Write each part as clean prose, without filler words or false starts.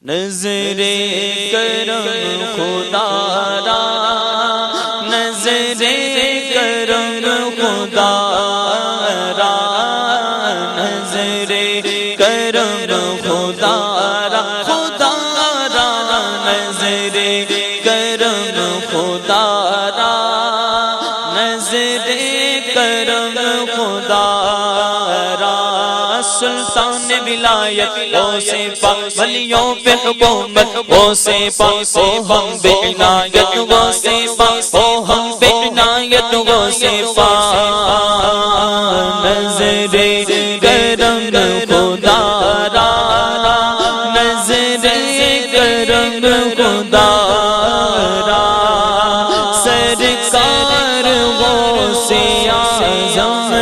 نظر کرم خدا را، نظر کرم خدا را، نظر کرم خدا را، خدا را نظر کرم خدا را، نظر کرم خدا را، سلطان ولایت غوث پاک ولیوں پہ حکومت غوث پاک ہو ہم بے عنایت غوث پاک ہو ہم بے عنایت غوث پاک نظر کرم خدا را، نظر کرم خدا را، سرکار غوث اعظم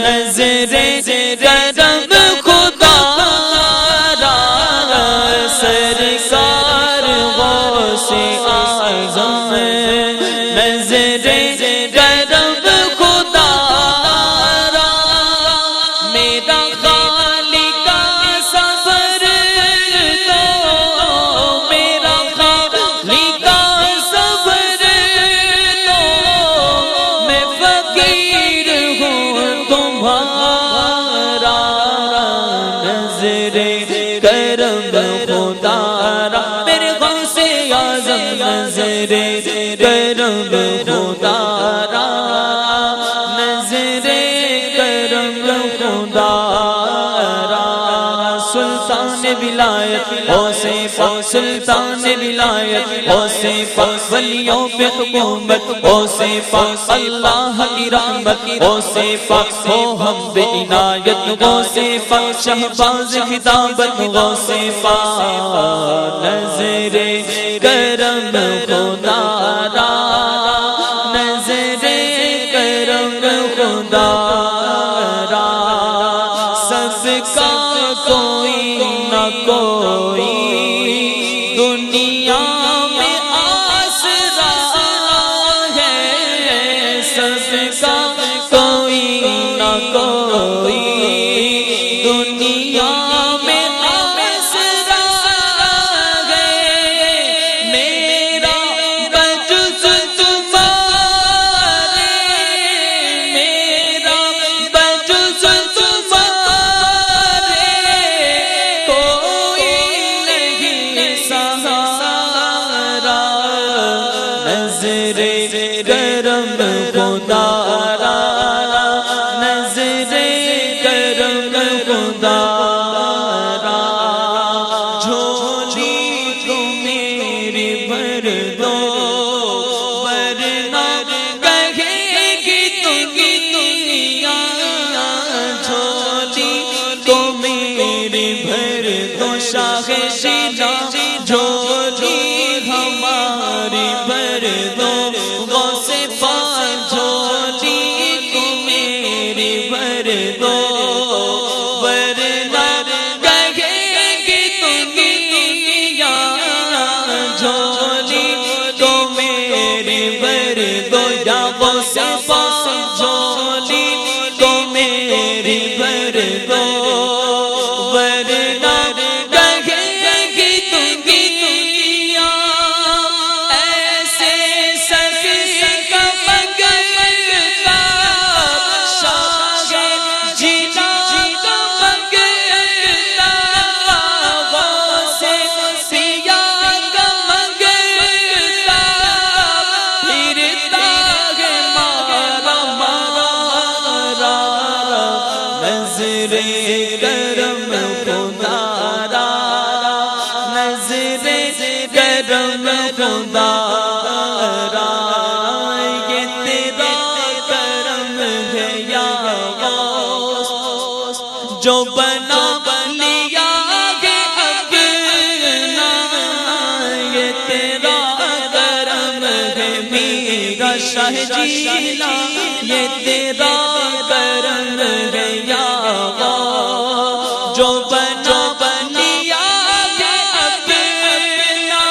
نظر کرم خدا را، سرکار غوث اعظم نظر کرم خدا را، میرا خالق صبر دو، میرا خالق صبر دو، میں فقیر ہوں تمہارا، نظر کرم خدا را، میرے غوث اعظم نظر کرم خدا را، نظر کرم خدا را، سلطان ولایت غوث پاک، سلطان ولایت غوث پاک ولیوں پہ حکومت غوث پاک، اللہ کی رحمت غوث پاک ہو ہم بے عنایت غوث پاک، شہباز خطابت غوث پاک نظر کرم خدا را، نظر کرم خدا را، سب کا کوئی نہ کوئی دنیا میں آسرا ہے، سب کا کوئی نہ کوئی دنیا میں آسرا ہے، میرا بجز تمہارے، میرا بجز تمہارے کوئی نہیں سہارا، نظر کرم خدا را، نظر کرم خدا را، جھولی تو میری بھر دو ورنہ کہے گی دنیا، جھولی تو میری بھر دو شاہ شیرا، جھولی ہماری بھر دو غوث پاک، جھولی تو میری بھر دو ورنہ کہے گی دنیا، جھولی تو میری بھر دو یا غوث پاک، جھولی تو میری بھر دو ورنہ کہے گی دنیا، ایسے سخی کا منگتا شاہ جینا کا منگتا، غوث پیا کا منگتا، پھرتا ہے مارا مارا، نظر کرم خدا را، نظر کرم خدا را، یہ تیرا کرم ہے یا غوث، جو بنا لیا ہے اپنا، یہ تیرا کرم ہے میرا شاہ جیلا، یہ تیرا کرم ہے یا غوث، جو بنا لیا ہے اپنا،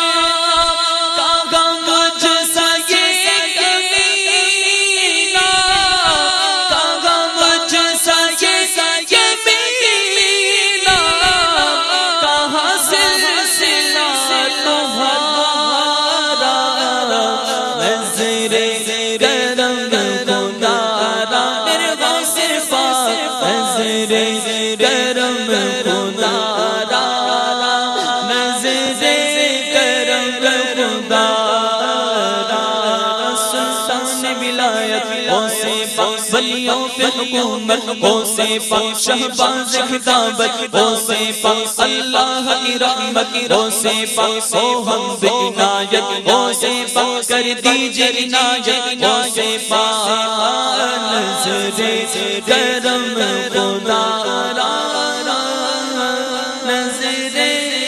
کہا مجھ سا یہ کمینہ، کہا مجھ سا یہ کمینہ، کہاں سے حکومت ہو سے پاک شہباز خطابت ہو سے پاک اللہ کی رحمت ہو سے پاک ہو ہم عنایت ہو سے پاک کر دیجئے عنایت ہو سے پاک نظر کرم خدا را نظر